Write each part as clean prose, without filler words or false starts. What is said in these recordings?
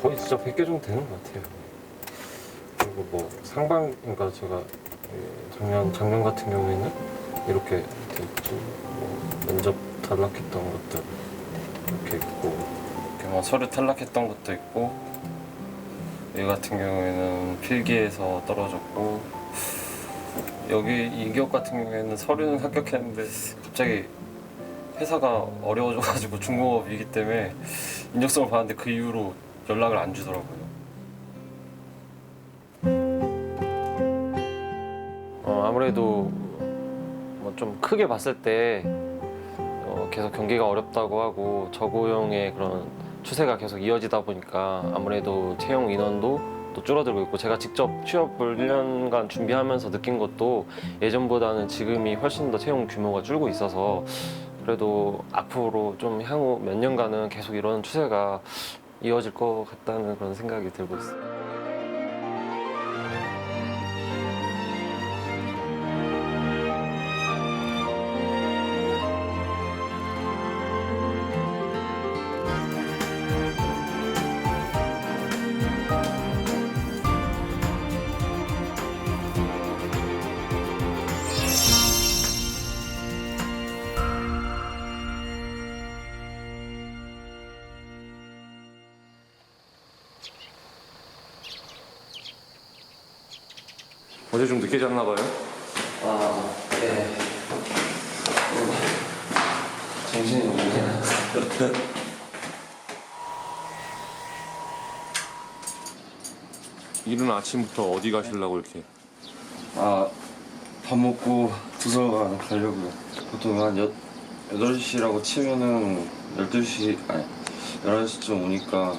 거의 진짜 100개 정도 되는 것 같아요. 그리고 뭐 상반, 그러니까 제가 작년 같은 경우에는 이렇게 돼 있고, 뭐 면접 탈락했던 것들 이렇게 있고, 이렇게 뭐 서류 탈락했던 것도 있고, 이 같은 경우에는 필기에서 떨어졌고, 여기 이 기업 같은 경우에는 서류는 합격했는데 갑자기 회사가 어려워져가지고 중공업이기 때문에 인적성을 받았는데 그 이후로 연락을 안 주더라고요. 아무래도 뭐 좀 크게 봤을 때 계속 경기가 어렵다고 하고 저고용의 그런 추세가 계속 이어지다 보니까 아무래도 채용 인원도 또 줄어들고 있고, 제가 직접 취업을 1년간 준비하면서 느낀 것도 예전보다는 지금이 훨씬 더 채용 규모가 줄고 있어서 그래도 앞으로 좀 향후 몇 년간은 계속 이런 추세가 이어질 것 같다는 그런 생각이 들고 있어요. 어제 좀 늦게 잤나 봐요? 네. 정신이 너무 이상해요. 이른 아침부터 어디 가시려고 이렇게? 밥 먹고 도서관 가려고요. 보통 한 8시라고 치면은 12시, 아니, 11시쯤 오니까.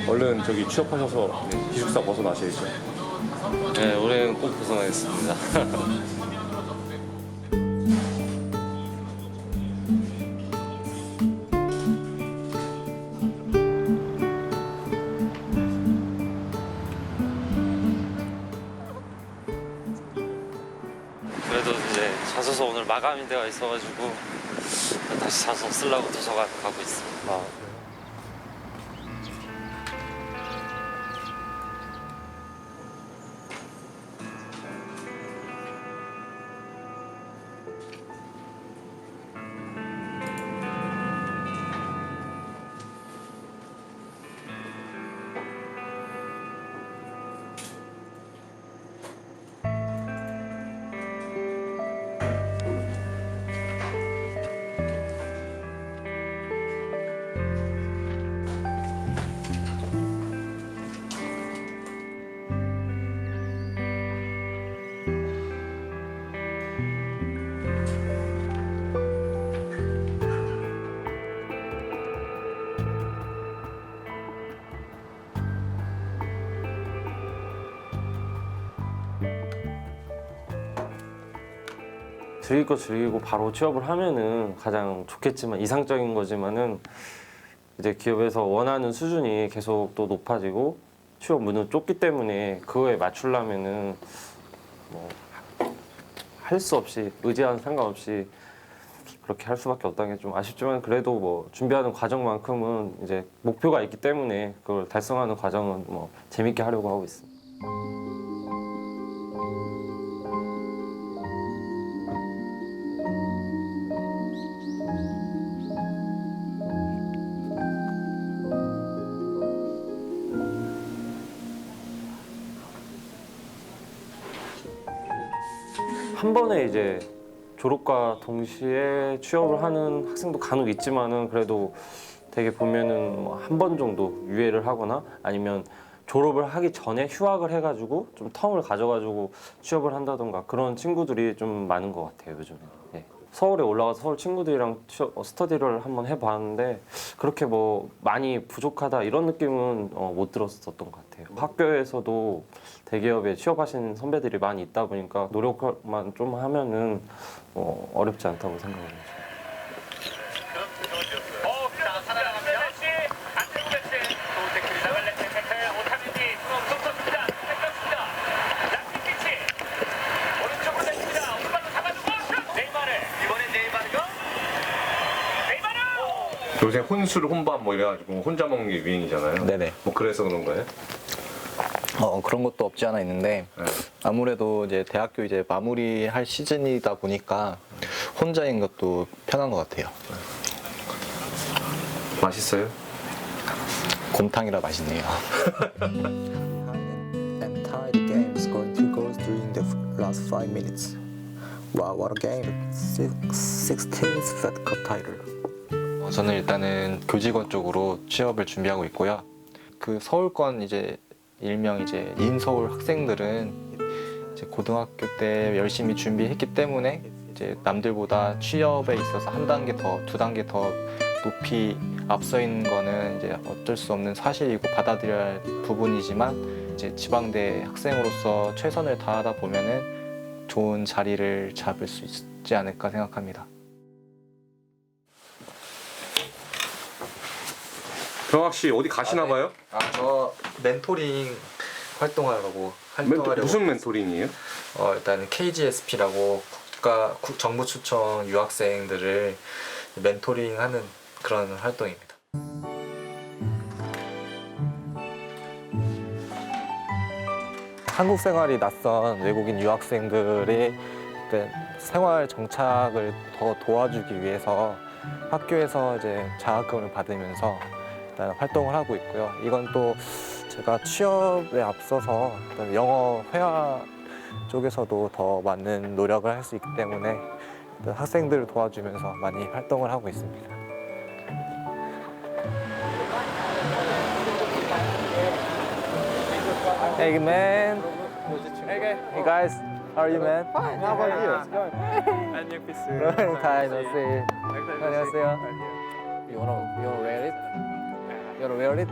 얼른 저기 취업하셔서 기숙사 벗어나셔야죠. 네, 올해는 꼭 벗어나겠습니다. 그래도 이제 자소서 오늘 마감이 되어 있어가지고 다시 자소서 쓰려고 도서관 가고 있습니다. 즐길 거 즐기고 바로 취업을 하면은 가장 좋겠지만, 이상적인 거지만은 이제 기업에서 원하는 수준이 계속 또 높아지고 취업 문은 좁기 때문에 그거에 맞추려면은 뭐 할 수 없이, 의지와는 상관없이 그렇게 할 수밖에 없다는 게 좀 아쉽지만, 그래도 뭐 준비하는 과정만큼은 이제 목표가 있기 때문에 그걸 달성하는 과정은 뭐 재밌게 하려고 하고 있습니다. 한 번에 이제 졸업과 동시에 취업을 하는 학생도 간혹 있지만은, 그래도 되게 보면은 뭐 한 번 정도 유예를 하거나 아니면 졸업을 하기 전에 휴학을 해가지고 좀 텀을 가져가지고 취업을 한다던가 그런 친구들이 좀 많은 것 같아요, 요즘에. 예. 서울에 올라가서 서울 친구들이랑 스터디를 한번 해봤는데 그렇게 뭐 많이 부족하다 이런 느낌은 못 들었었던 것 같아요. 학교에서도 대기업에 취업하신 선배들이 많이 있다 보니까 노력만 좀 하면은 어렵지 않다고 생각합니다. 요새 혼술 혼밥 뭐 이래가지고 혼자 먹는 게 유행이잖아요. 네네. 뭐 그래서 그런 거예요? 그런 것도 없지 않아 있는데 네. 아무래도 이제 대학교 이제 마무리할 시즌이다 보니까 혼자인 것도 편한 것 같아요. 맛있어요? 곰탕이라 맛있네요. Entire game is going to go during the last 5 minutes. Wow, what a game! 16th Fed Cup title. 저는 일단은 교직원 쪽으로 취업을 준비하고 있고요. 그 서울권 이제 일명 이제 인서울 학생들은 이제 고등학교 때 열심히 준비했기 때문에 이제 남들보다 취업에 있어서 한 단계 더, 두 단계 더 높이 앞서 있는 거는 이제 어쩔 수 없는 사실이고 받아들여야 할 부분이지만 이제 지방대 학생으로서 최선을 다하다 보면은 좋은 자리를 잡을 수 있지 않을까 생각합니다. 병학 씨 어디 가시나 봐요? 저 멘토링 활동하려고 무슨 멘토링이에요? 일단 KGSP라고 정부 추천 유학생들을 멘토링하는 그런 활동입니다. 한국 생활이 낯선 외국인 유학생들의 생활 정착을 더 도와주기 위해서 학교에서 이제 장학금을 받으면서 일단 활동을 하고 있고요. 이건 또 제가 취업에 앞서서 일단 영어 회화 쪽에서도 더 많은 노력을 할 수 있기 때문에 일단 학생들을 도와주면서 많이 활동을 하고 있습니다. Hey man. Hey guys. How are you man? Fine. How about you? 안녕하세요. 안녕하세요. 안녕하세요. You wanna wear it? You wanna wear it?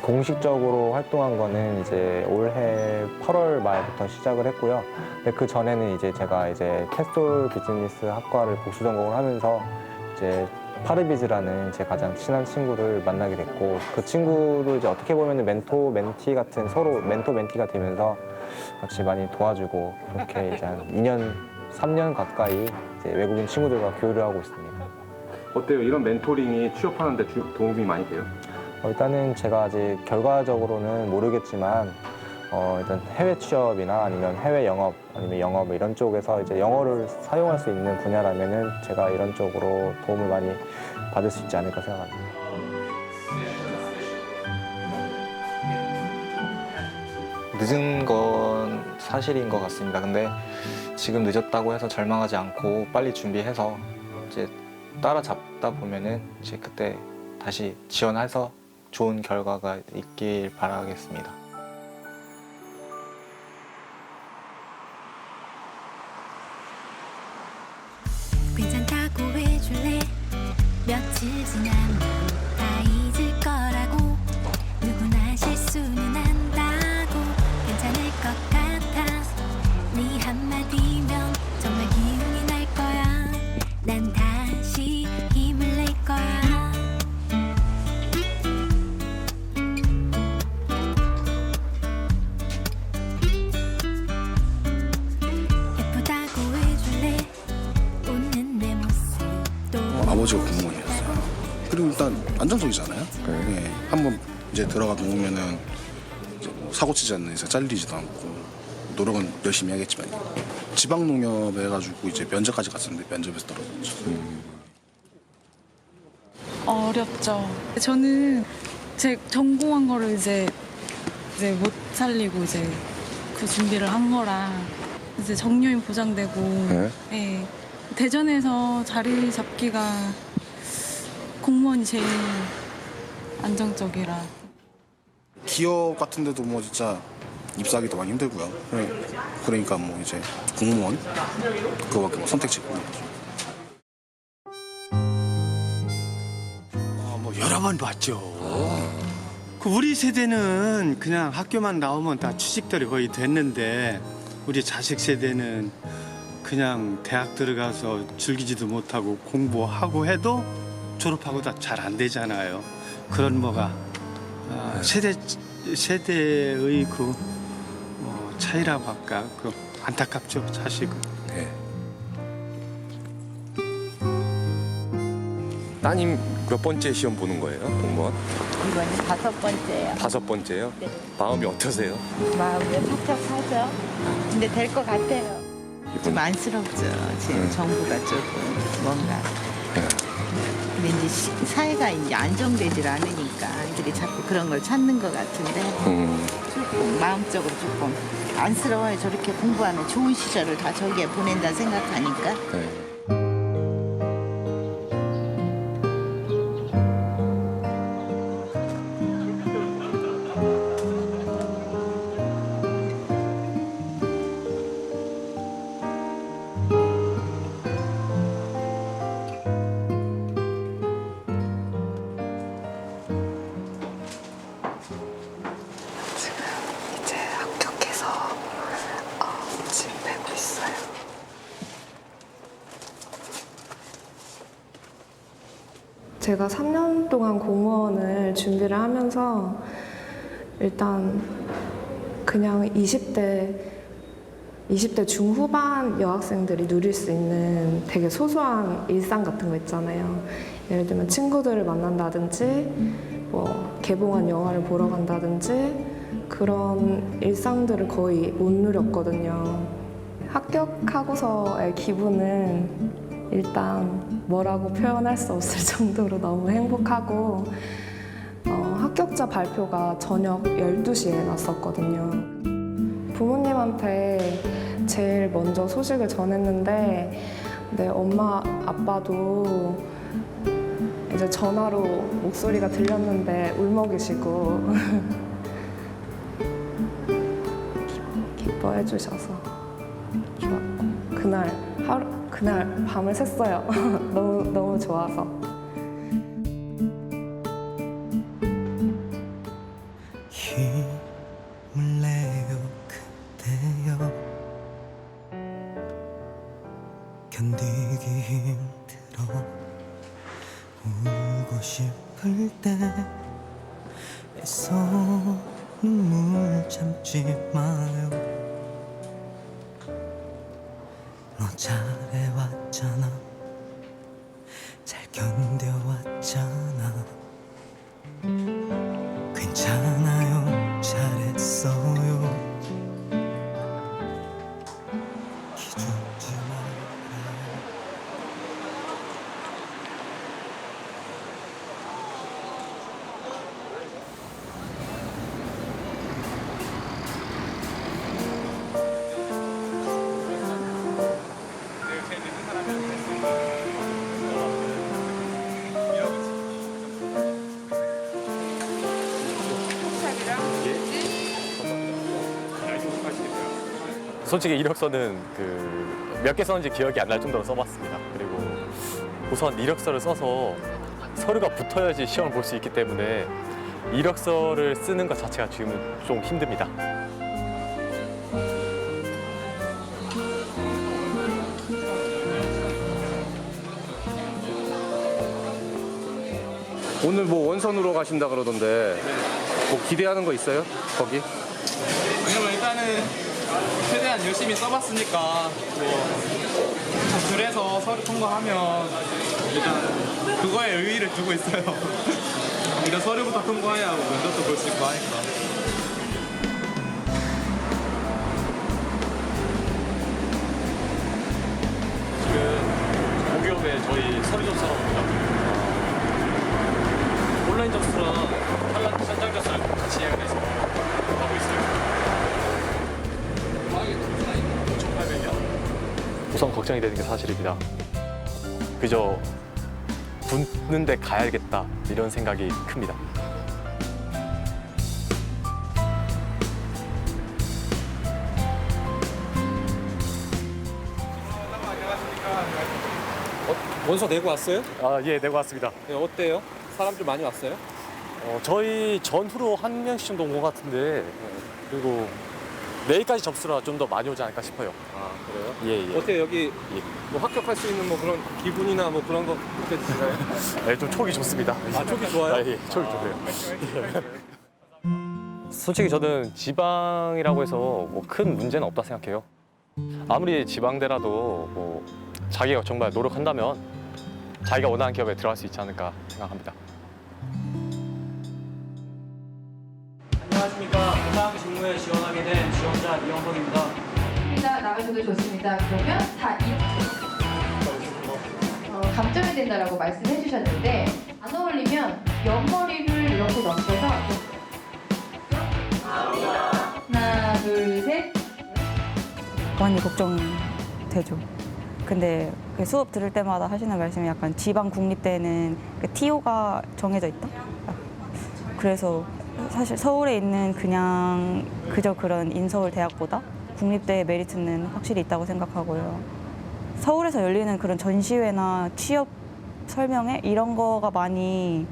공식적으로 활동한 거는 이제 올해 8월 말부터 시작을 했고요. 근데 그 전에는 이제 제가 이제 캐스톨 비즈니스 학과를 복수 전공을 하면서 이제 파르비즈라는 제 가장 친한 친구를 만나게 됐고 그 친구도 이제 어떻게 보면 멘토 멘티 같은 서로 멘토 멘티가 되면서 같이 많이 도와주고 그렇게 이제 한 2년 3년 가까이 이제 외국인 친구들과 교류를 하고 있습니다. 어때요? 이런 멘토링이 취업하는데 도움이 많이 돼요? 일단은 제가 아직 결과적으로는 모르겠지만 일단 해외 취업이나 아니면 해외 영업 아니면 영업 이런 쪽에서 이제 영어를 사용할 수 있는 분야라면은 제가 이런 쪽으로 도움을 많이 받을 수 있지 않을까 생각합니다. 늦은 건 사실인 것 같습니다. 근데 지금 늦었다고 해서 절망하지 않고 빨리 준비해서 이제 따라잡다 보면은 이제 그때 다시 지원해서 좋은 결과가 있길 바라겠습니다. 괜찮다고 해줄래? 며칠 지나면 다 잊을 거라고 누구나 실수는 한다고 괜찮을 것 같아 네 한마디면 정말 기운이 날 거야 난 다시 힘을 낼 거야 예쁘다고 해줄래? 웃는 내 모습도 아버지가 공무원이었어요. 그리고 일단 안정적이잖아요. 네. 한번 이제 들어가 놓으면은 이제 뭐 사고 치지 않는 이상 잘리지도 않고 노력은 열심히 하겠지만 지방 농협 해가지고 이제 면접까지 갔었는데 면접에서 떨어졌죠. 어렵죠. 저는 제 전공한 거를 이제 못 살리고 이제 그 준비를 한 거라 이제 정년이 보장되고 네. 대전에서 자리 잡기가 공무원이 제일 안정적이라. 기업 같은 데도 뭐 진짜 입사하기도 많이 힘들고요. 그러니까 뭐 이제 공무원 그거밖에 뭐 선택지가 없는 거죠. 뭐 여러 번 봤죠. 그 우리 세대는 그냥 학교만 나오면 다 취직들이 거의 됐는데 우리 자식 세대는 그냥 대학 들어가서 즐기지도 못하고 공부하고 해도 졸업하고 다 잘 안 되잖아요. 그런 뭐가 세대의 그 차이라고 할까 그 안타깝죠 자식은. 따님 몇 번째 시험 보는 거예요? 공무원? 이번이 5번째예요. 5번째요? 네. 마음이 어떠세요? 마음이 팍팍하죠. 근데 될 것 같아요. 좀 안쓰럽죠. 지금 정부가 조금 뭔가. 근데 이제 사회가 이제 안정되질 않으니까 아이들이 자꾸 그런 걸 찾는 것 같은데 조금 마음적으로 조금 안쓰러워요. 저렇게 공부하면 좋은 시절을 다 저기에 보낸다 생각하니까. 네. 이제 합격해서 짐 빼고 있어요. 제가 3년 동안 공무원을 준비를 하면서 일단 그냥 20대 중후반 여학생들이 누릴 수 있는 되게 소소한 일상 같은 거 있잖아요. 예를 들면 친구들을 만난다든지 뭐 개봉한 영화를 보러 간다든지 그런 일상들을 거의 못 누렸거든요. 합격하고서의 기분은 일단 뭐라고 표현할 수 없을 정도로 너무 행복하고 합격자 발표가 저녁 12시에 났었거든요. 부모님한테 제일 먼저 소식을 전했는데 엄마 아빠도 이제 전화로 목소리가 들렸는데 울먹이시고 기뻐해 주셔서 좋았고 그날 밤을 샜어요. 너무 좋아서. 힘을 내요 그대여 견디기 힘들어 울고 싶을 때 애써 눈물 참지 마요 너 잘해왔잖아 잘 견뎌왔잖아 괜찮아요 잘했어요 기죽지 말아요 솔직히 이력서는 몇 개 썼는지 기억이 안 날 정도로 써봤습니다. 그리고 우선 이력서를 써서 서류가 붙어야지 시험을 볼 수 있기 때문에 이력서를 쓰는 것 자체가 지금은 좀 힘듭니다. 오늘 뭐 원선으로 가신다 그러던데 뭐 기대하는 거 있어요? 거기? 왜냐면 일단은 최대한 열심히 써봤으니까 그래서 서류 통과하면 일단 그거에 의의를 두고 있어요. 일단 서류부터 통과해야 면접도 볼 수 있고 하니까. 지금 공기업에 저희 서류 접수하러 옵니다. 온라인 접수랑 현장 접수를 같이 해야 돼서 하고 있어요. 5,800이야. 우선 걱정이 되는 게 사실입니다. 그저 붙는데 가야겠다 이런 생각이 큽니다. 원서 내고 왔어요? 예, 내고 왔습니다. 네, 어때요? 사람 좀 많이 왔어요? 저희 전후로 한 명씩 정도 온 것 같은데 그리고 내일까지 접수라 좀 더 많이 오지 않을까 싶어요. 아 그래요? 예. 어때요? 여기 뭐 합격할 수 있는 뭐 그런 기분이나 뭐 그런 거 느껴지시나요? 네, 좀 촉이 좋습니다. 아 촉이 좋아요? 예, 촉이 좋네요. 솔직히 저는 지방이라고 해서 뭐 큰 문제는 없다 생각해요. 아무리 지방대라도 뭐 자기가 정말 노력한다면 자기가 원하는 기업에 들어갈 수 있지 않을까 생각합니다. 안녕하십니까. 부상 직무에 지원하게 된 지원자 이영석입니다. 나가셔도 좋습니다. 그러면 다 감점이 된다라고 말씀해 주셨는데 안 어울리면 옆머리를 이렇게 넘겨서 하나, 둘, 셋. 많이 걱정되죠. 근데 그 수업 들을 때마다 하시는 말씀이 약간 지방 국립대는 그 TO가 정해져 있다? 그래서 사실 서울에 있는 그냥 그저 그런 인서울 대학보다 국립대의 메리트는 확실히 있다고 생각하고요. 서울에서 열리는 그런 전시회나 취업 설명회 이런 거가 많이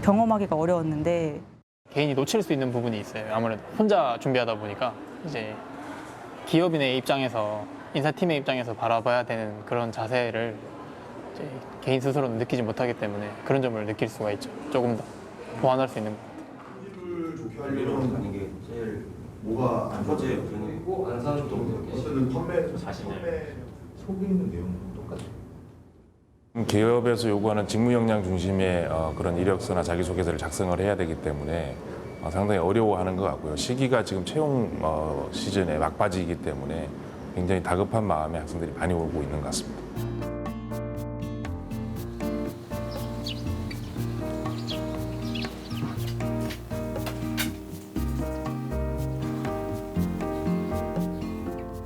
경험하기가 어려웠는데 개인이 놓칠 수 있는 부분이 있어요. 아무래도 혼자 준비하다 보니까 이제 기업인의 입장에서 인사팀의 입장에서 바라봐야 되는 그런 자세를 이제 개인 스스로는 느끼지 못하기 때문에 그런 점을 느낄 수가 있죠. 조금 더 보완할 수 있는 것 같아요. 좋게 하려면 가는 게 제일 뭐가 안 터져요. 그리고 안 사는 어쨌든 판매 자신을 속이는 내용은 똑같아요. 기업에서 요구하는 직무 역량 중심의 그런 이력서나 자기소개서를 작성을 해야 되기 때문에 상당히 어려워하는 것 같고요. 시기가 지금 채용 시즌에 막바지이기 때문에 굉장히 다급한 마음에 학생들이 많이 오고 있는 것 같습니다.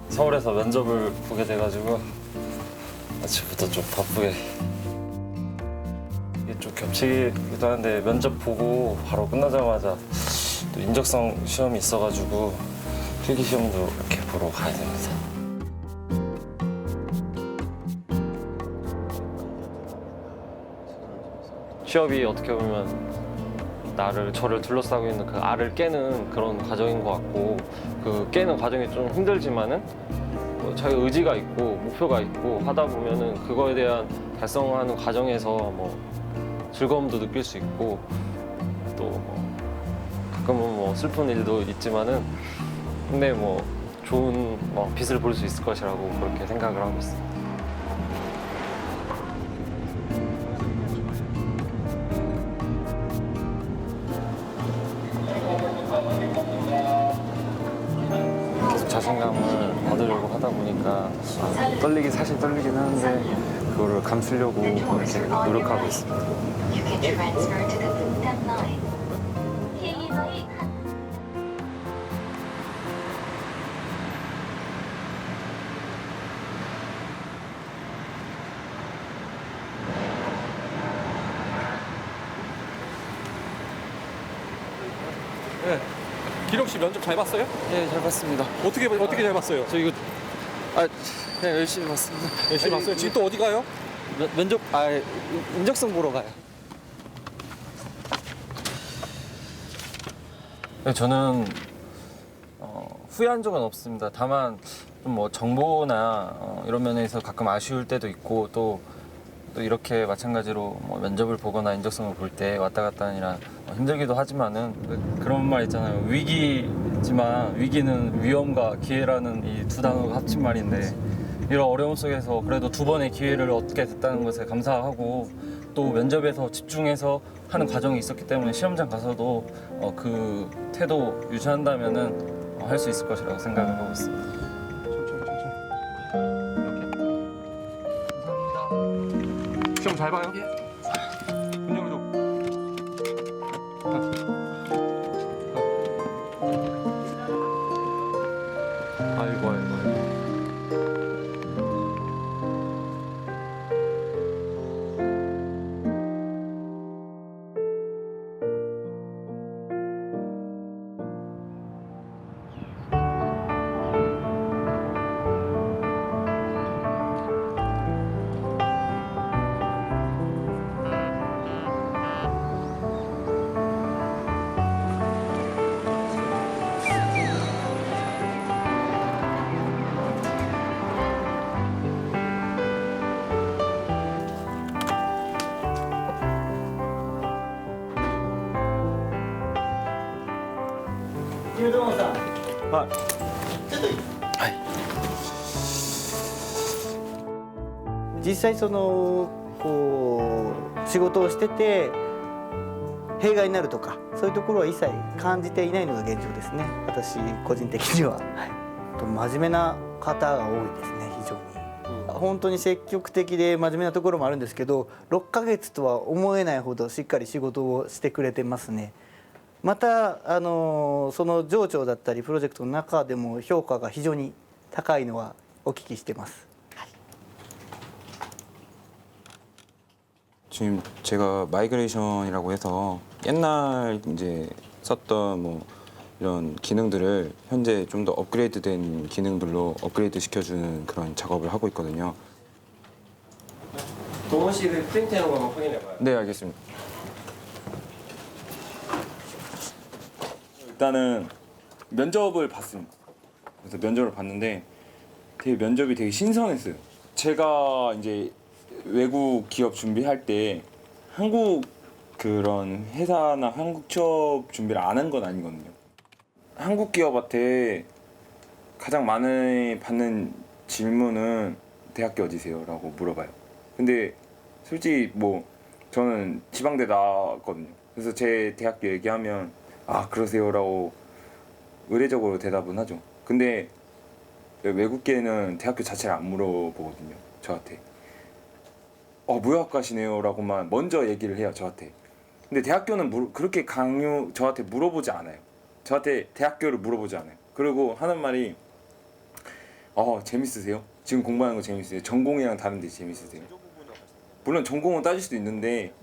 서울에서 면접을 보게 돼가지고 아침부터 좀 바쁘게 이게 좀 겹치기도 하는데 면접 보고 바로 끝나자마자 또 인적성 시험이 있어가지고 필기 시험도 이렇게 보러 가야 됩니다. 취업이 어떻게 보면 저를 둘러싸고 있는 그 알을 깨는 그런 과정인 것 같고 그 깨는 과정이 좀 힘들지만은 자기 의지가 있고 목표가 있고 하다 보면은 그거에 대한 달성하는 과정에서 뭐 즐거움도 느낄 수 있고 또 가끔은 뭐 슬픈 일도 있지만은 근데 뭐 좋은 빛을 볼 수 있을 것이라고 그렇게 생각을 하고 있습니다. 자신감을 얻으려고 하다 보니까 사실 떨리긴 하는데 그거를 감추려고 이렇게 노력하고 있습니다. 네. 기록 씨 면접 잘 봤어요? 네, 잘 봤습니다. 어떻게 잘 봤어요? 저 이거 그냥 열심히 봤습니다. 열심히 봤어요? 지금 또 어디 가요? 면접 인적성 보러 가요. 네, 저는 후회한 적은 없습니다. 다만 좀 뭐 정보나 이런 면에서 가끔 아쉬울 때도 있고 또 이렇게 마찬가지로 뭐 면접을 보거나 인적성을 볼 때 왔다 갔다 하느라 힘들기도 하지만은 그런 말 있잖아요. 위기지만 위기는 위험과 기회라는 이 두 단어가 합친 말인데 이런 어려움 속에서 그래도 두 번의 기회를 얻게 됐다는 것에 감사하고 또 면접에서 집중해서 하는 과정이 있었기 때문에 시험장 가서도 그 태도 유지한다면은 할 수 있을 것이라고 생각을 하고 있습니다. 시험 잘 봐요? 분명히도. 아이고. 実際そのこう仕事をしてて弊害になるとかそういうところは一切感じていないのが現状ですね。私個人的には、真面目な方が多いですね。非常に本当に積極的で真面目なところもあるんですけど、6ヶ月とは思えないほどしっかり仕事をしてくれてますね。またその上長だったりプロジェクトの中でも評価が非常に高いのはお聞きしてます。 지금 제가 마이그레이션이라고 해서 옛날 이제 썼던 뭐 이런 기능들을 현재 좀 더 업그레이드된 기능들로 업그레이드 시켜주는 그런 작업을 하고 있거든요. 동원씨를 프린트한 거 한번 확인해봐요. 네, 알겠습니다. 일단은 면접을 봤습니다. 그래서 면접을 봤는데 면접이 되게 신선했어요. 제가 이제 외국 기업 준비할 때 한국 그런 회사나 한국 취업 준비를 안 한 건 아니거든요. 한국 기업한테 가장 많이 받는 질문은 대학교 어디세요? 라고 물어봐요. 근데 솔직히 뭐 저는 지방대 나왔거든요. 그래서 제 대학교 얘기하면 아 그러세요? 라고 의례적으로 대답은 하죠. 근데 외국계는 대학교 자체를 안 물어보거든요. 저한테. 무역학과시네요 라고만 먼저 얘기를 해요. 저한테. 근데 대학교는 그렇게 저한테 물어보지 않아요. 저한테 대학교를 물어보지 않아요. 그리고 하는 말이 재밌으세요? 지금 공부하는 거 재밌으세요? 전공이랑 다른데 재밌으세요? 물론 전공은 따질 수도 있는데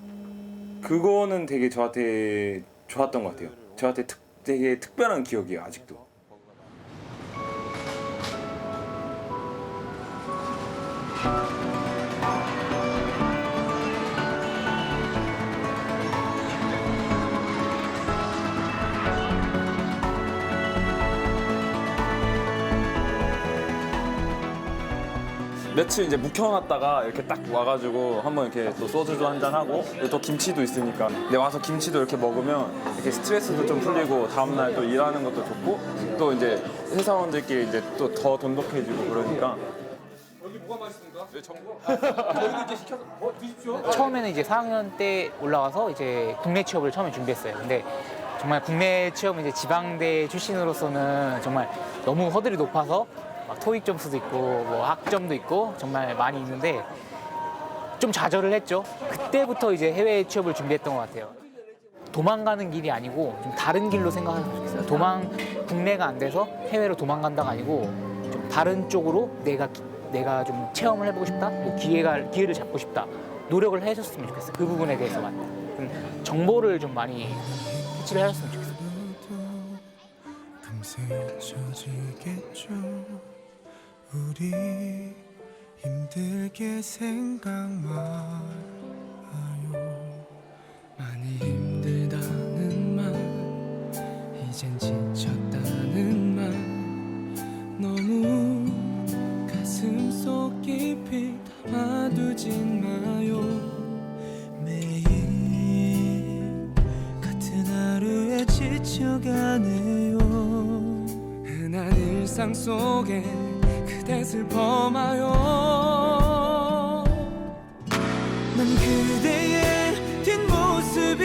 그거는 되게 저한테 좋았던 것 같아요. 저한테 되게 특별한 기억이에요. 아직도. 며칠 이제 묵혀놨다가 이렇게 딱 와가지고 한번 이렇게 또 소주도 한잔 하고 또 김치도 있으니까 근데 와서 김치도 이렇게 먹으면 이렇게 스트레스도 좀 풀리고 다음날 또 일하는 것도 좋고 또 이제 회사원들끼리 이제 또 더 돈독해지고 그러니까. 여기 뭐가 맛있습니까? 네, 정보. 저희도 이제 시켜서 드십시오. 처음에는 이제 4학년 때 올라와서 이제 국내 취업을 처음에 준비했어요. 근데 정말 국내 취업은 이제 지방대 출신으로서는 정말 너무 허들이 높아서 막 토익 점수도 있고 뭐 학점도 있고 정말 많이 있는데 좀 좌절을 했죠. 그때부터 이제 해외 취업을 준비했던 것 같아요. 도망가는 길이 아니고 좀 다른 길로 생각하면 좋겠어요. 국내가 안 돼서 해외로 도망간다가 아니고 좀 다른 쪽으로 내가 좀 체험을 해보고 싶다. 뭐 기회를 잡고 싶다. 노력을 해줬으면 좋겠어요. 그 부분에 대해서만. 좀 정보를 좀 많이 캐치를 해줬으면 좋겠어요. 금세 잊혀지겠죠. 우리 힘들게 생각 말아요. 많이 힘들다는 말, 이젠 지쳤다는 말, 너무 가슴속 깊이 담아두진 마요. 매일 같은 하루에 지쳐가네요. 흔한 일상 속에 그대 슬퍼마요. 난 그대의 뒷모습이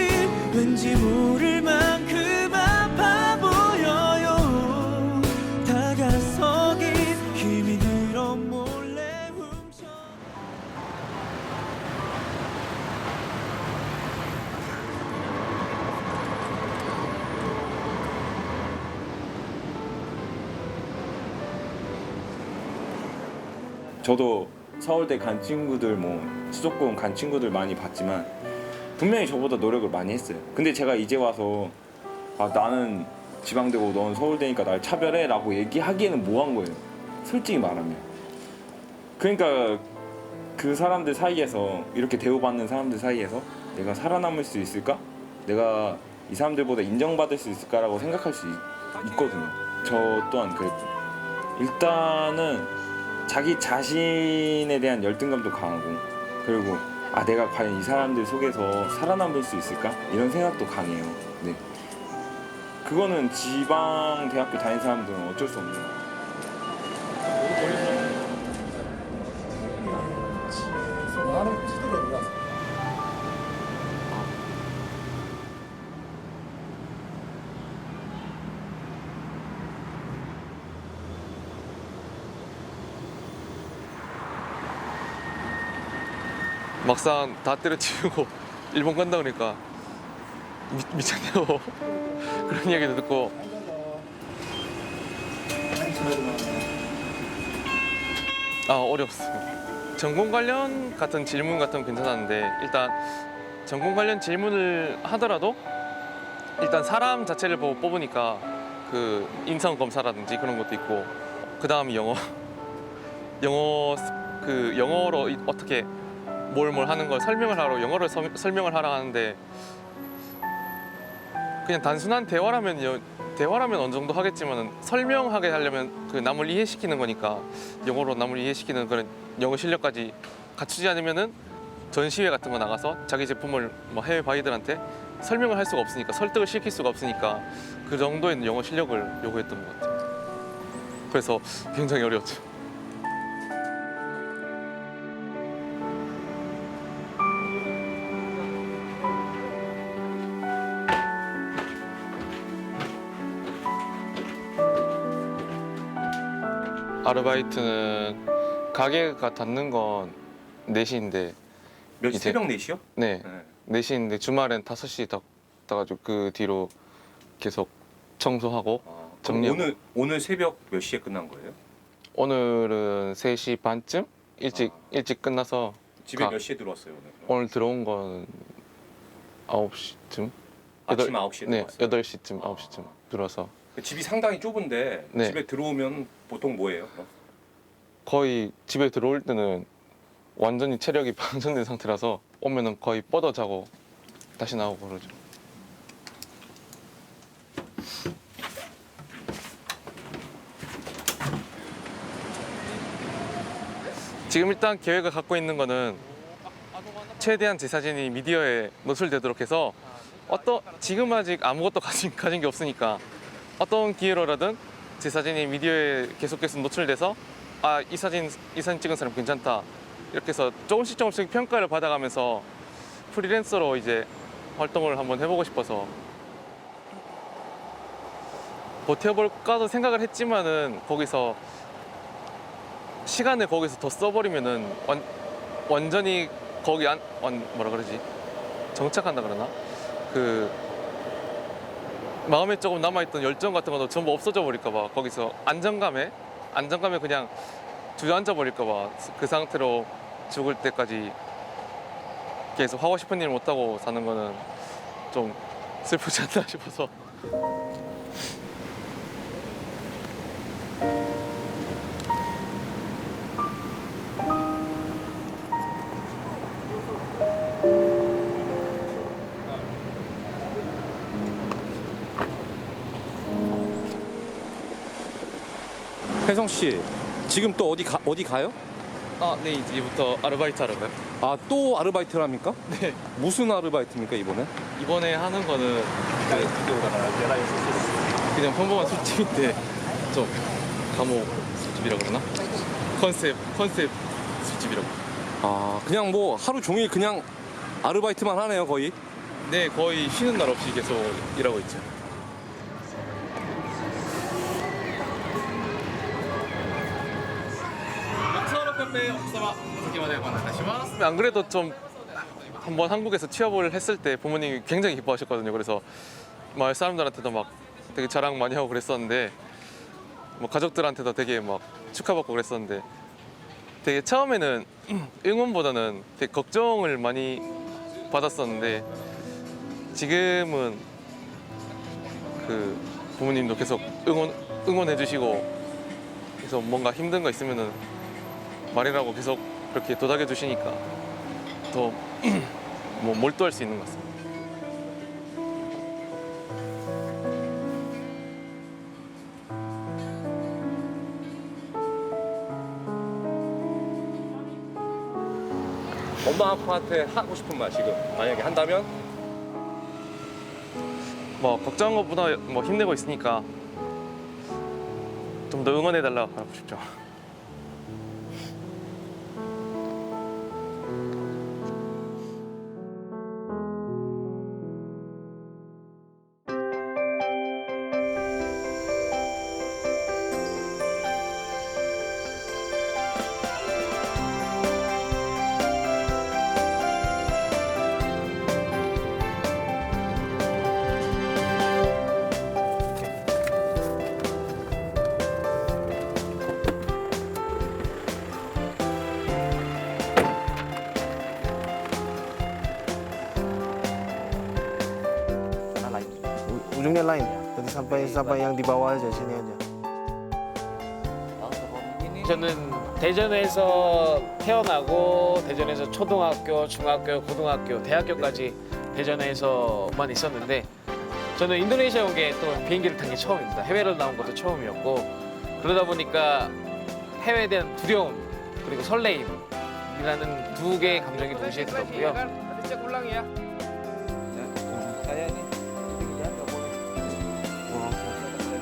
왠지 모를 만큼 아파 보여요. 다가서기 힘이 들어 몰래 훔쳐. 저도 서울대 간 친구들 뭐 수도권 간 친구들 많이 봤지만 분명히 저보다 노력을 많이 했어요. 근데 제가 이제 와서 나는 지방대고 넌 서울대니까 날 차별해 라고 얘기하기에는 뭐한 거예요. 솔직히 말하면. 그러니까 그 사람들 사이에서 이렇게 대우받는 사람들 사이에서 내가 살아남을 수 있을까? 내가 이 사람들보다 인정받을 수 있을까라고 생각할 수 있거든요. 저 또한 그랬고 일단은 자기 자신에 대한 열등감도 강하고 그리고 내가 과연 이 사람들 속에서 살아남을 수 있을까? 이런 생각도 강해요. 네. 그거는 지방 대학교 다닌 사람들은 어쩔 수 없는 거예요. 막상 다 때려치우고 일본 간다 그러니까 미쳤냐고 그런 얘기도 듣고 어렵습니다. 전공 관련 같은 질문 같은 건 괜찮았는데 일단 전공 관련 질문을 하더라도 일단 사람 자체를 보고 뽑으니까 그 인성 검사라든지 그런 것도 있고 그 다음이 영어로 어떻게 뭘 하는 걸 설명을 하러 영어를 설명을 하라 하는데 그냥 단순한 대화라면 어느 정도 하겠지만 설명하게 하려면 그 남을 이해시키는 거니까 영어로 남을 이해시키는 그런 영어 실력까지 갖추지 않으면은 전시회 같은 거 나가서 자기 제품을 뭐 해외 바이들한테 설명을 할 수가 없으니까 설득을 시킬 수가 없으니까 그 정도의 영어 실력을 요구했던 것 같아요. 그래서 굉장히 어려웠죠. 아르바이트는 가게가 닫는 건 4시인데 새벽 4시요? 네. 4시인데 주말엔 5시 닫아가지고 그 뒤로 계속 청소하고 정리하고. 오늘 새벽 몇 시에 끝난 거예요? 오늘은 3시 반쯤? 일찍 끝나서 집에 몇 시에 들어왔어요 오늘? 오늘 들어온 건 9시쯤? 아침 9시에 네, 들어왔어요? 8시쯤, 9시쯤 들어와서 집이 상당히 좁은데 네. 집에 들어오면 보통 뭐예요? 거의 집에 들어올 때는 완전히 체력이 방전된 상태라서 오면은 거의 뻗어 자고 다시 나오고 그러죠. 지금 일단 계획을 갖고 있는 거는 최대한 제 사진이 미디어에 노출되도록 해서 지금 아직 아무것도 가진 게 없으니까 어떤 기회로라든 제 사진이 미디어에 계속해서 노출돼서 이 사진 찍은 사람 괜찮다 이렇게 해서 조금씩 평가를 받아가면서 프리랜서로 이제 활동을 한번 해보고 싶어서 버텨볼까도 생각을 했지만은 거기서 시간을 거기서 더 써버리면은 완전히 거기 뭐라 그러지 정착한다 그러나 그 마음에 조금 남아있던 열정 같은 것도 전부 없어져 버릴까봐 거기서 안정감에 그냥 주저앉아 버릴까봐 그 상태로 죽을 때까지 계속 하고 싶은 일 못하고 사는 거는 좀 슬프지 않나 싶어서. 혜성 씨, 지금 또 어디 가요? 네, 이제부터 아르바이트 하러 가요. 또 아르바이트를 합니까? 네. 무슨 아르바이트입니까 이번에? 이번에 하는 거는 그냥 평범한 술집인데 좀 감옥 술집이라 그러나? 컨셉 술집이라고. 그냥 뭐 하루 종일 그냥 아르바이트만 하네요 거의? 네, 거의 쉬는 날 없이 계속 일하고 있죠. 안 그래도 좀 한번 한국에서 취업을 했을 때 부모님이 굉장히 기뻐하셨거든요. 그래서 마을 사람들한테도 막 되게 자랑 많이 하고 그랬었는데 뭐 가족들한테도 되게 막 축하받고 그랬었는데 되게 처음에는 응원보다는 되게 걱정을 많이 받았었는데 지금은 그 부모님도 계속 응원해 주시고 그래서 뭔가 힘든 거 있으면은 말이라고 계속 그렇게 도닥여 주시니까 더 뭐 몰두할 수 있는 것 같습니다. 엄마 아빠한테 하고 싶은 말 지금 만약에 한다면? 뭐 걱정한 것보다 뭐 힘내고 있으니까 좀 더 응원해 달라고 하고 싶죠. ujungnya lain ya. Jadi sampai yang di bawah aja sini aja. 저는 대전에서 태어나고 대전에서 초등학교, 중학교, 고등학교, 대학교까지 대전에서만 있었는데 저는 인도네시아 온 게 또 비행기를 탄 게 처음입니다. 해외로 나온 것도 처음이었고 그러다 보니까 해외에 대한 두려움 그리고 설레임이라는 두 개의 감정이 동시에 들었고요. 진짜 꿀랑이야.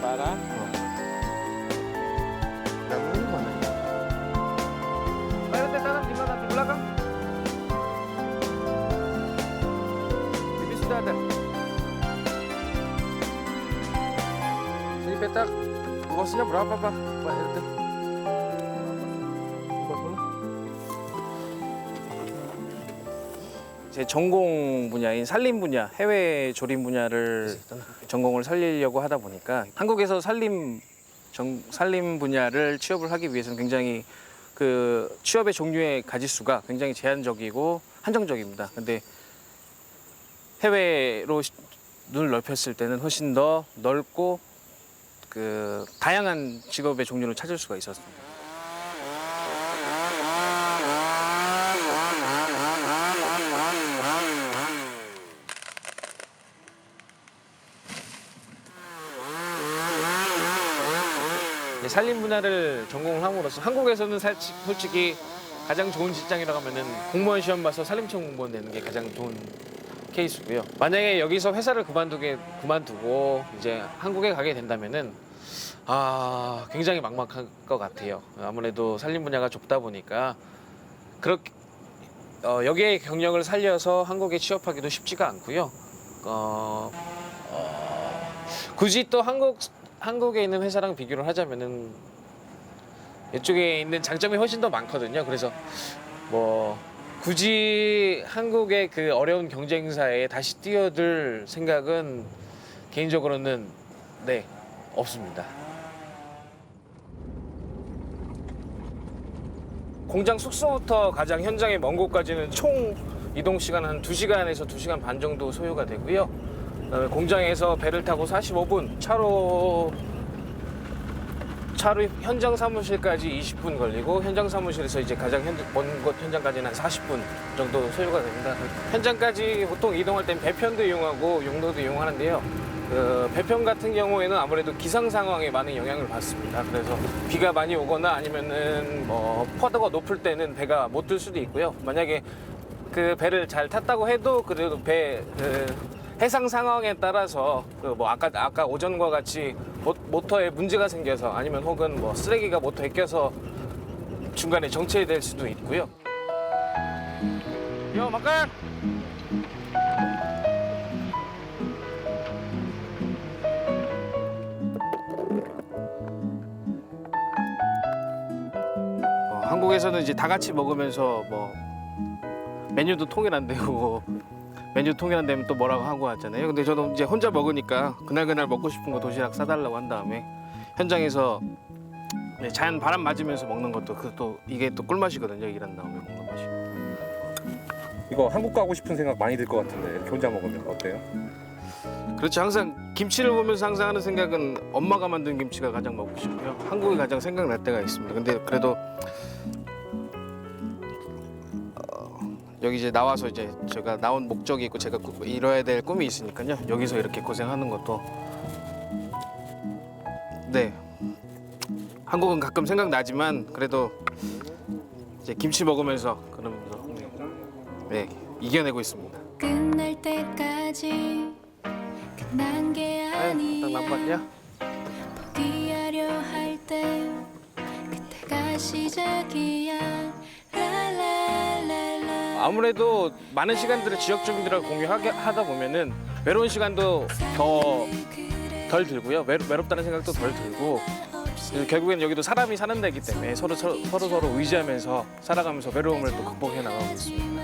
Parah. Yang mana ya? Ayo tanam di mana? Di belakang. Ini sudah ada. Sini petak. Luasnya berapa, Pak? Pak RT? 40? 제 전공 분야인 산림 분야, 해외 조림 분야를 전공을 살리려고 하다 보니까 한국에서 산림 분야를 취업을 하기 위해서는 굉장히 그 취업의 종류의 가지수가 굉장히 제한적이고 한정적입니다. 근데 해외로 눈을 넓혔을 때는 훨씬 더 넓고 그 다양한 직업의 종류를 찾을 수가 있었습니다. 산림 분야를 전공을 함으로써 한국에서는 솔직히 가장 좋은 직장이라고 하면은 공무원 시험 봐서 산림청 공무원 되는 게 가장 좋은 케이스고요. 만약에 여기서 회사를 그만두고 이제 한국에 가게 된다면은 굉장히 막막할 것 같아요. 아무래도 산림 분야가 좁다 보니까 그렇게 여기에 경력을 살려서 한국에 취업하기도 쉽지가 않고요. 굳이 또 한국에 있는 회사랑 비교를 하자면은 이쪽에 있는 장점이 훨씬 더 많거든요. 그래서 뭐 굳이 한국의 그 어려운 경쟁사에 다시 뛰어들 생각은 개인적으로는 없습니다. 공장 숙소부터 가장 현장의 먼 곳까지는 총 이동 시간 한 2시간에서 2시간 반 정도 소요가 되고요. 공장에서 배를 타고 45분, 차로 현장 사무실까지 20분 걸리고 현장 사무실에서 이제 가장 먼 곳 현장까지는 한 40분 정도 소요가 됩니다. 현장까지 보통 이동할 땐 배편도 이용하고 용도도 이용하는데요. 배편 같은 경우에는 아무래도 기상 상황에 많은 영향을 받습니다. 그래서 비가 많이 오거나 아니면은 뭐 파도가 높을 때는 배가 못 들 수도 있고요. 만약에 그 배를 잘 탔다고 해도 그래도 해상 상황에 따라서 뭐 아까 오전과 같이 모터에 문제가 생겨서 아니면 혹은 뭐 쓰레기가 모터에 껴서 중간에 정체될 수도 있고요. 요 막간. 한국에서는 이제 다 같이 먹으면서 뭐 메뉴도 통일한대고 메뉴 통일한다면 또 뭐라고 하고 하잖아요. 근데 저도 이제 혼자 먹으니까 그날 먹고 싶은 거 도시락 싸달라고 한 다음에 현장에서 자연 바람 맞으면서 먹는 것도 이게 또 꿀맛이거든요. 일한 다음에 먹는 맛이. 이거 한국 가고 싶은 생각 많이 들 것 같은데 이렇게 혼자 먹으면 어때요? 그렇죠. 항상 김치를 보면서 항상 하는 생각은 엄마가 만든 김치가 가장 먹고 싶고요. 한국이 가장 생각날 때가 있습니다. 근데 그래도 여기 이제 나와서 이제 제가 나온 목적이 있고 제가 이뤄야 될 꿈이 있으니까요. 여기서 이렇게 고생하는 것도 한국은 가끔 생각나지만 그래도 이제 김치 먹으면서 그러면서 이겨내고 있습니다. 끝날 때까지 끝난 게 아니야. 딱 남봤냐? 포기하려 할 때 그때가 시작이야. 아무래도 많은 시간들을 지역 주민들과 공유하다 보면은 외로운 시간도 덜 들고요. 외롭다는 생각도 덜 들고 결국엔 여기도 사람이 사는 데이기 때문에 서로 의지하면서 살아가면서 외로움을 또 극복해 나가고 있습니다.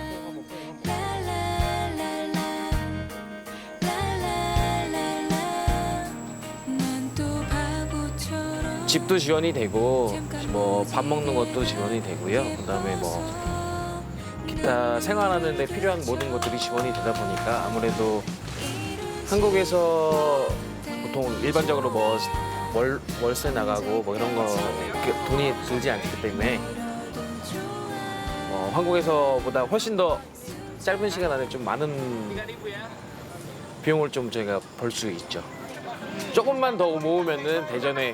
집도 지원이 되고 뭐 밥 먹는 것도 지원이 되고요. 그다음에 뭐 기타 생활하는 데 필요한 모든 것들이 지원이 되다 보니까 아무래도 한국에서 보통 일반적으로 뭐 월세 나가고 뭐 이런 거 그렇게 돈이 들지 않기 때문에 한국에서보다 훨씬 더 짧은 시간 안에 좀 많은 비용을 좀 저희가 벌 수 있죠. 조금만 더 모으면은 대전에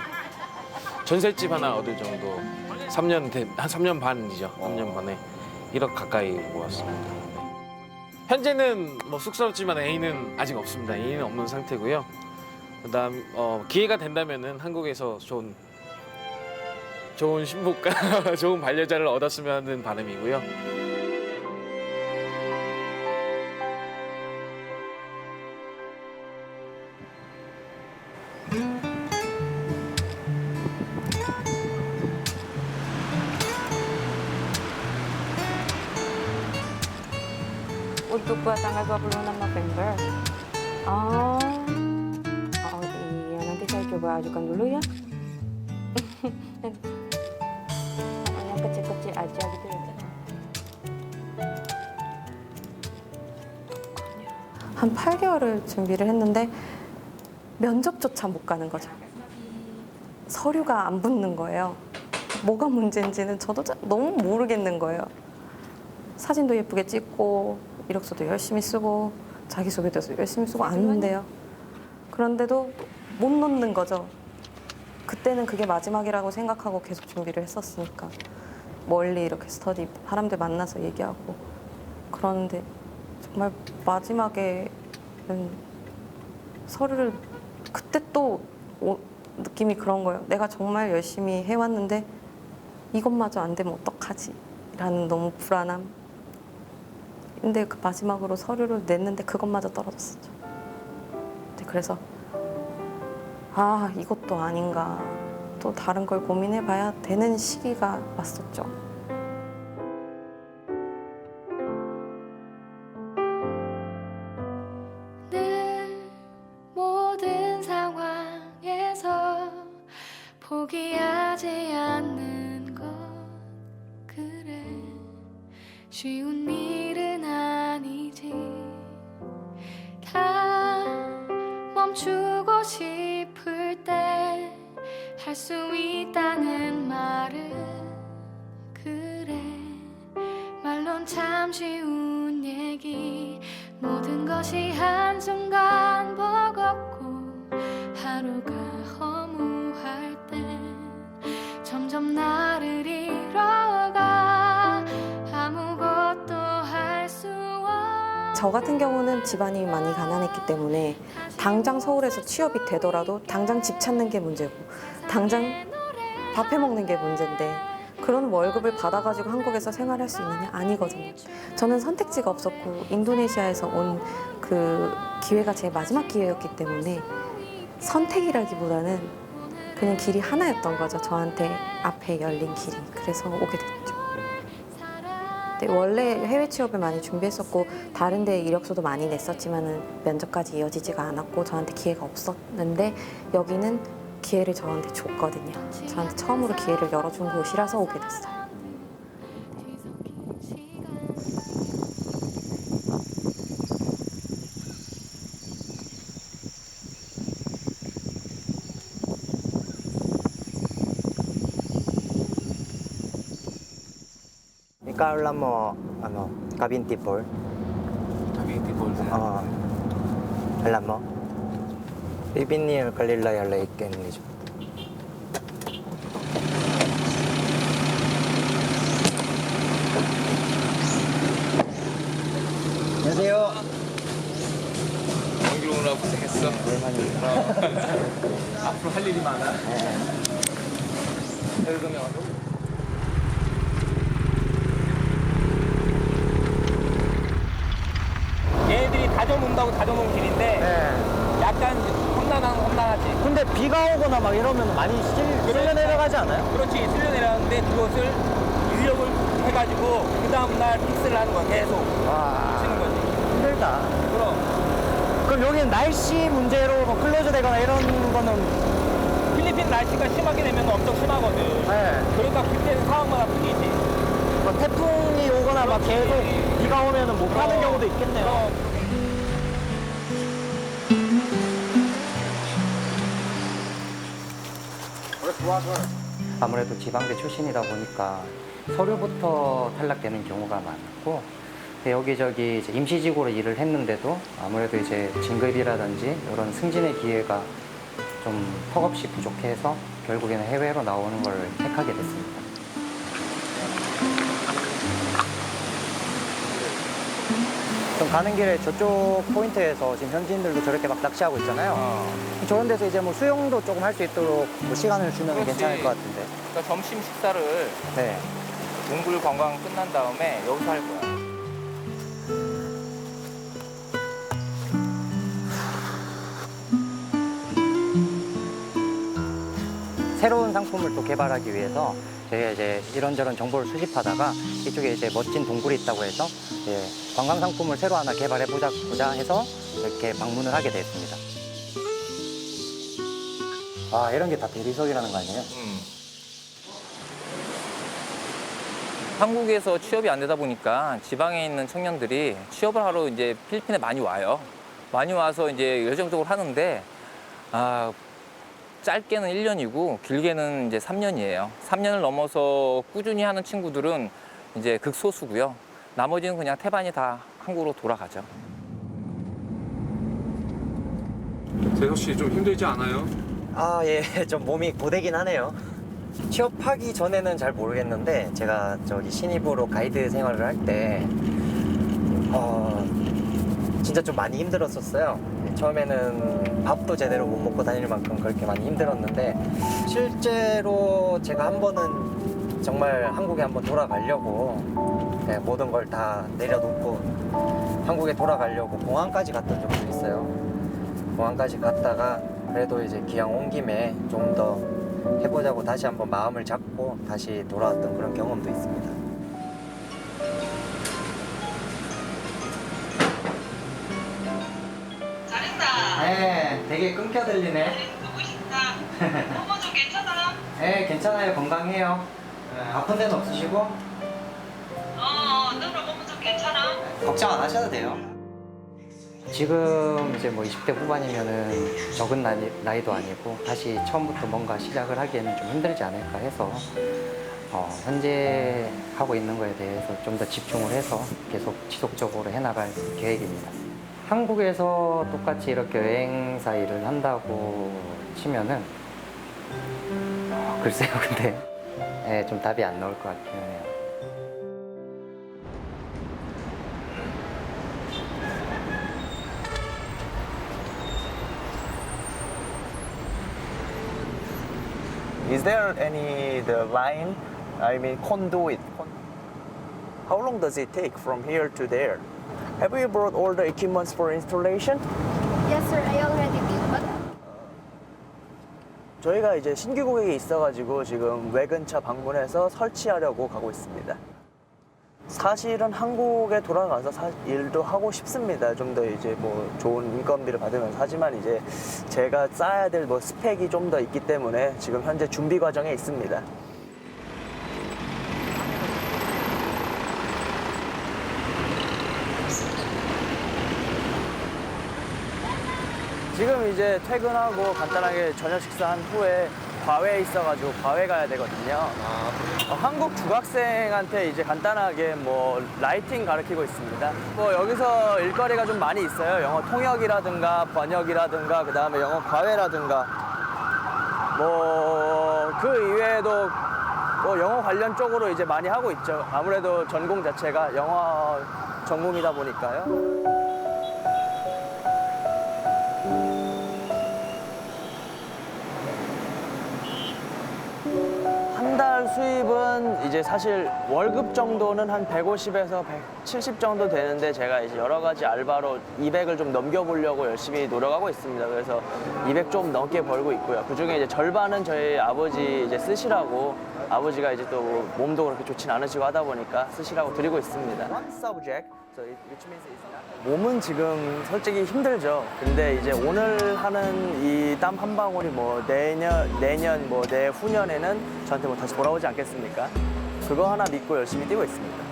전셋집 하나 얻을 정도. 한 3년 반이죠. 3년 반에 1억 가까이 모았습니다. 현재는 뭐 쑥스럽지만 애인은 아직 없습니다. 애인은 없는 상태고요. 그다음 기회가 된다면은 한국에서 좋은 신부가 좋은 반려자를 얻었으면 하는 바람이고요. Untuk buat tanggal 26 November. Oh iya, nanti saya coba ajukan dulu ya. Yang kecil-kecil aja gitu ya. 한 8개월을 준비를 했는데 면접조차 못 가는 거죠. 서류가 안 붙는 거예요. 뭐가 문제인지는 저도 너무 모르겠는 거예요. 사진도 예쁘게 찍고 이력서도 열심히 쓰고 자기소개서도 열심히 쓰고 아는데요. 그런데도 못 넣는 거죠. 그때는 그게 마지막이라고 생각하고 계속 준비를 했었으니까 멀리 이렇게 스터디 사람들 만나서 얘기하고 그러는데 정말 마지막에는 서류를 그때 또 느낌이 그런 거예요. 내가 정말 열심히 해왔는데 이것마저 안 되면 어떡하지? 라는 너무 불안함. 근데 그 마지막으로 서류를 냈는데 그것마저 떨어졌었죠. 그래서 이것도 아닌가. 또 다른 걸 고민해봐야 되는 시기가 왔었죠. 늘 모든 상황에서 포기하지 않는 것 그래 쉬운 일은 아니지 다 멈추고 싶을 때 할 수 있다는 말은 그래 말론 참 쉬운 얘기 모든 것이 한순간 버겁고 하루가 허무할 때 점점 나를 잃어가 아무것도 할 수 없 저 같은 경우는 집안이 많이 가난했기 때문에 당장 서울에서 취업이 되더라도 당장 집 찾는 게 문제고 당장 밥 해먹는 게 문제인데 그런 월급을 받아가지고 한국에서 생활할 수 있느냐? 아니거든요. 저는 선택지가 없었고 인도네시아에서 온 그 기회가 제 마지막 기회였기 때문에 선택이라기보다는 그냥 길이 하나였던 거죠. 저한테 앞에 열린 길이. 그래서 오게 됐죠. 근데 원래 해외 취업을 많이 준비했었고 다른 데 이력서도 많이 냈었지만은 면접까지 이어지지가 않았고 저한테 기회가 없었는데 여기는 기회를 저한테 줬거든요. 저한테 처음으로 기회를 열어준 곳이라서 오게 됐어요. Ikaw alam mo, Cavite Port? Cavite Port? Alam mo? Pipinil Kalilaya Lake English. 안녕하세요. 여기로 오느라 고생했어. 앞으로 할 일이 많아. 그러면 얘들이 다져놓는다고 다져놓은 길인데 약간 험난하지. 근데 비가 오거나 막 이러면 많이 쓸려 내려가지 않아요? 그렇지, 쓸려 내려가는데 그것을 인력을 해가지고 그 다음날 픽스를 하는 거야, 계속. 치는 거지. 힘들다. 그럼 여기는 날씨 문제로 뭐 클로즈 되거나 이런 거는? 필리핀 날씨가 심하게 되면 엄청 심하거든. 그러니까 그때는 상황마다 틀리지. 뭐 태풍이 오거나 막 계속 비가 오면 못 가는 경우도 있겠네요. 아무래도 지방대 출신이다 보니까 서류부터 탈락되는 경우가 많고 여기저기 이제 임시직으로 일을 했는데도 아무래도 이제 진급이라든지 이런 승진의 기회가 좀 턱없이 부족해서 결국에는 해외로 나오는 걸 택하게 됐습니다. 좀 가는 길에 저쪽 포인트에서 지금 현지인들도 저렇게 막 낚시하고 있잖아요. 저런 데서 이제 뭐 수영도 조금 할 수 있도록 뭐 시간을 주면 괜찮을 것 같은데. 그러니까 점심 식사를 네. 몽골 관광 끝난 다음에 여기서 할 거야. 새로운 상품을 또 개발하기 위해서 저희가 이제 이런저런 정보를 수집하다가 이쪽에 이제 멋진 동굴이 있다고 해서 관광 상품을 새로 하나 개발해 보자 해서 이렇게 방문을 하게 됐습니다. 아, 이런 게 다 대리석이라는 거 아니에요? 한국에서 취업이 안 되다 보니까 지방에 있는 청년들이 취업을 하러 이제 필리핀에 많이 와요. 많이 와서 이제 열정적으로 하는데 짧게는 1년이고 길게는 이제 3년이에요. 3년을 넘어서 꾸준히 하는 친구들은 이제 극소수고요. 나머지는 그냥 태반이 다 한국으로 돌아가죠. 재석 씨 좀 힘들지 않아요? 아, 예, 좀 몸이 고되긴 하네요. 취업하기 전에는 잘 모르겠는데 제가 저기 신입으로 가이드 생활을 할 때 진짜 좀 많이 힘들었었어요. 처음에는 밥도 제대로 못 먹고 다닐 만큼 그렇게 많이 힘들었는데 실제로 제가 한 번은 정말 한국에 한번 돌아가려고 모든 걸 다 내려놓고 한국에 돌아가려고 공항까지 갔던 적도 있어요. 공항까지 갔다가 그래도 이제 기왕 온 김에 좀 더 해보자고 다시 한번 마음을 잡고 다시 돌아왔던 그런 경험도 있습니다. 네, 되게 끊겨 들리네. 보고 싶다. 어머, 좀 괜찮아? 네, 괜찮아요. 건강해요. 아픈 데는 없으시고? 너는 어머 좀 괜찮아? 걱정 안 하셔도 돼요. 지금 이제 뭐 20대 후반이면은 적은 나이도 아니고 다시 처음부터 뭔가 시작을 하기에는 좀 힘들지 않을까 해서 현재 하고 있는 거에 대해서 좀 더 집중을 해서 계속 지속적으로 해나갈 계획입니다. 한국에서 똑같이 이렇게 여행사 일을 한다고 치면은 글쎄요, 근데 좀 답이 안 나올 것 같긴 해요. Is there the line? I mean, conduit. How long does it take from here to there? Have you brought all the equipments for installation? Yes, sir. I already did, but 저희가 이제 신규 고객이 있어가지고 지금 외근차 방문해서 설치하려고 가고 있습니다. 사실은 한국에 돌아가서 일도 하고 싶습니다. 좀 더 이제 뭐 좋은 인건비를 받으면서 하지만 이제 제가 쌓아야 될 뭐 스펙이 좀 더 있기 때문에 지금 현재 준비 과정에 있습니다. 지금 이제 퇴근하고 간단하게 저녁 식사한 후에 과외에 있어가지고 과외 가야 되거든요. 한국 중학생한테 이제 간단하게 뭐 라이팅 가르치고 있습니다. 뭐 여기서 일거리가 좀 많이 있어요. 영어 통역이라든가 번역이라든가 그다음에 영어 과외라든가 뭐 그 이외에도 뭐 영어 관련 쪽으로 이제 많이 하고 있죠. 아무래도 전공 자체가 영어 전공이다 보니까요. 한 달 수입은 이제 사실 월급 정도는 한 150에서 170 정도 되는데 제가 이제 여러 가지 알바로 200을 좀 넘겨보려고 열심히 노력하고 있습니다. 그래서 200 좀 넘게 벌고 있고요. 그중에 이제 절반은 저희 아버지 이제 쓰시라고 아버지가 이제 또 몸도 그렇게 좋진 않으시고 하다 보니까 쓰시라고 드리고 있습니다. 몸은 지금 솔직히 힘들죠. 근데 이제 오늘 하는 이 땀 한 방울이 뭐 내년 뭐 내후년에는 저한테 뭐 다시 돌아오지 않겠습니까? 그거 하나 믿고 열심히 뛰고 있습니다.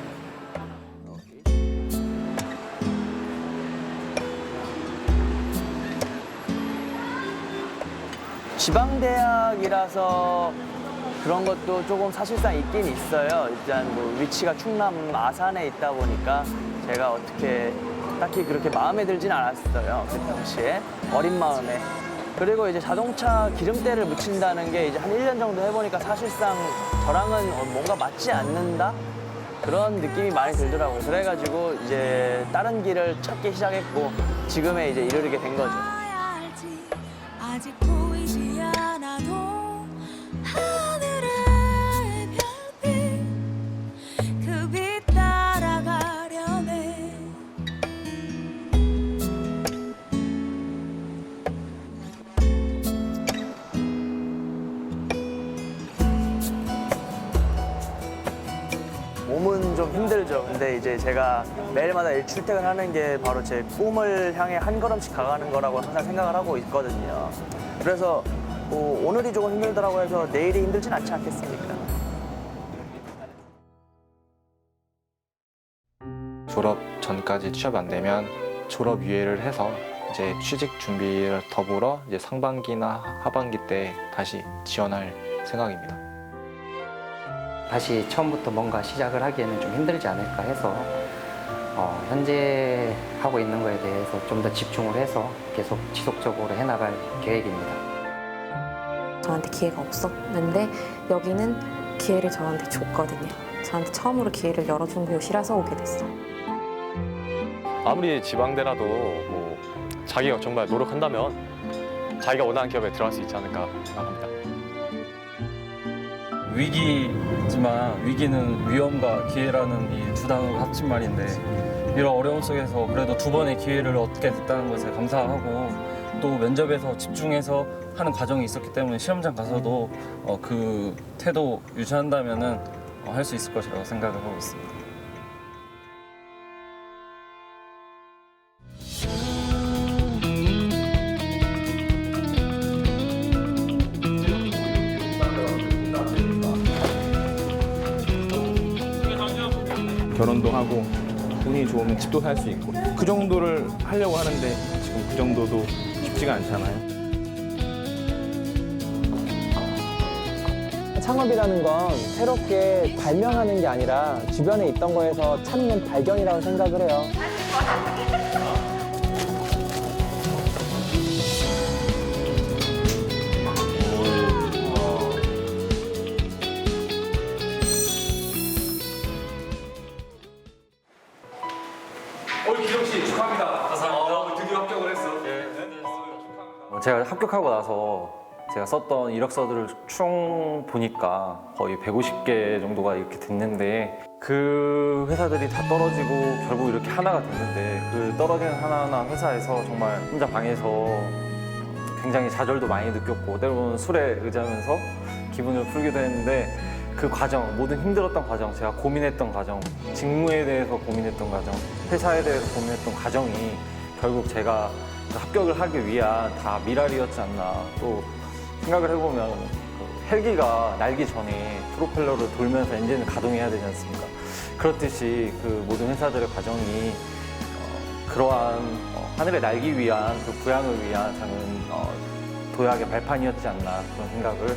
지방대학이라서 그런 것도 조금 사실상 있긴 있어요. 일단 뭐 위치가 충남 아산에 있다 보니까 제가 어떻게 딱히 그렇게 마음에 들진 않았어요. 그 당시에 어린 마음에. 그리고 이제 자동차 기름때를 묻힌다는 게 이제 한 1년 정도 해보니까 사실상 저랑은 뭔가 맞지 않는다? 그런 느낌이 많이 들더라고요. 그래가지고 이제 다른 길을 찾기 시작했고 지금에 이제 이르게 된 거죠. 아직 보이지 않아도 하늘의 별빛 그 빛 따라가려네. 몸은 좀 힘들죠. 근데 이제 제가 매일마다 출퇴근하는 게 바로 제 꿈을 향해 한 걸음씩 가가는 거라고 항상 생각을 하고 있거든요. 그래서 뭐 오늘이 조금 힘들더라고 해서 내일이 힘들진 않지 않겠습니까? 졸업 전까지 취업 안 되면 졸업 유예를 해서 이제 취직 준비를 더불어 이제 상반기나 하반기 때 다시 지원할 생각입니다. 다시 처음부터 뭔가 시작을 하기에는 좀 힘들지 않을까 해서 현재 하고 있는 거에 대해서 좀 더 집중을 해서 계속 지속적으로 해나갈 계획입니다. 저한테 기회가 없었는데 여기는 기회를 저한테 줬거든요. 저한테 처음으로 기회를 열어준 곳이라서 오게 됐어요. 아무리 지방대라도 뭐 자기가 정말 노력한다면 자기가 원하는 기업에 들어갈 수 있지 않을까 생각합니다. 위기지만 위기는 위험과 기회라는 이 두 단어가 합친 말인데 이런 어려움 속에서 그래도 두 번의 기회를 얻게 됐다는 것에 감사하고 또 면접에서 집중해서 하는 과정이 있었기 때문에 시험장 가서도 그 태도 유지한다면은 할 수 있을 것이라고 생각을 하고 있습니다. 결혼도 하고 운이 좋으면 집도 살 수 있고 그 정도를 하려고 하는데 지금 그 정도도 쉽지가 않잖아요. 창업이라는 건 새롭게 발명하는 게 아니라 주변에 있던 거에서 찾는 발견이라고 생각을 해요. 기정 씨 축하합니다. 감사합니다. 드디어 합격을 했어. 제가 합격하고 나서 제가 썼던 이력서들을 쭉 보니까 거의 150개 정도가 이렇게 됐는데 그 회사들이 다 떨어지고 결국 이렇게 하나가 됐는데 그 떨어지는 하나하나 회사에서 정말 혼자 방에서 굉장히 좌절도 많이 느꼈고 때로는 술에 의지하면서 기분을 풀기도 했는데 그 과정, 모든 힘들었던 과정, 제가 고민했던 과정, 직무에 대해서 고민했던 과정, 회사에 대해서 고민했던 과정이 결국 제가 합격을 하기 위한 다 미랄이었지 않나. 또 생각을 해보면 그 헬기가 날기 전에 프로펠러를 돌면서 엔진을 가동해야 되지 않습니까? 그렇듯이 그 모든 회사들의 과정이 그러한 하늘에 날기 위한 그 부양을 위한 작은 도약의 발판이었지 않나 그런 생각을